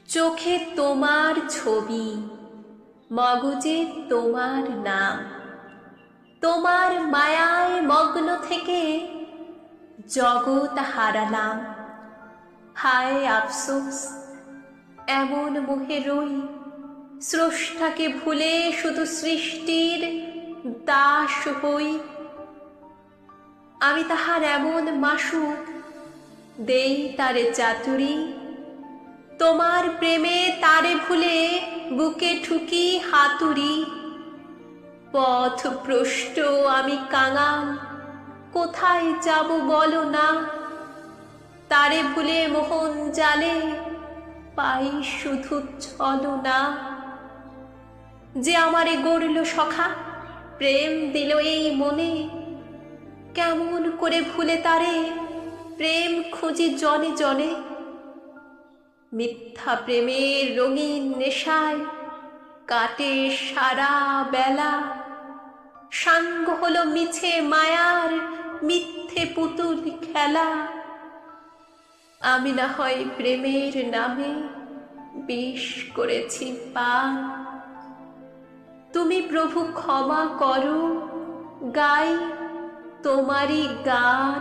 চোখে তোমার ছবি, মগজে তোমার নাম, তোমার মায়ায় মগ্ন থেকে জগৎ হারালাম। হায় আফসোস, এমন মোহে রই, স্রষ্টাকে ভুলে শুধু সৃষ্টির দাস হই। আমি তাহার এমন মাসুক, দেই তারে চাতুরি, তোমার প্রেমে তারে ভুলে বুকে ঠুকি হাতুড়ি। পথ ভ্রষ্ট আমি কাঙাল, কোথায় যাব বলো না, তারে ভুলে মোহন জালে পাই শুধু ছলনা। যে আমারে গড়ল সখা, প্রেম দিল এই মনে, কেমন করে ভুলে তারে প্রেম খুঁজি জনে জনে। মিথ্যা প্রেমের রঙিন নেশায় কাটে সারা বেলা, সাঙ্গ হলো মিছে মায়ার মিথ্যে পুতুল খেলা। আমি না হয় প্রেমের নামে বিষ করেছি পান, তুমি প্রভু ক্ষমা করো, গাই তোমারই গান।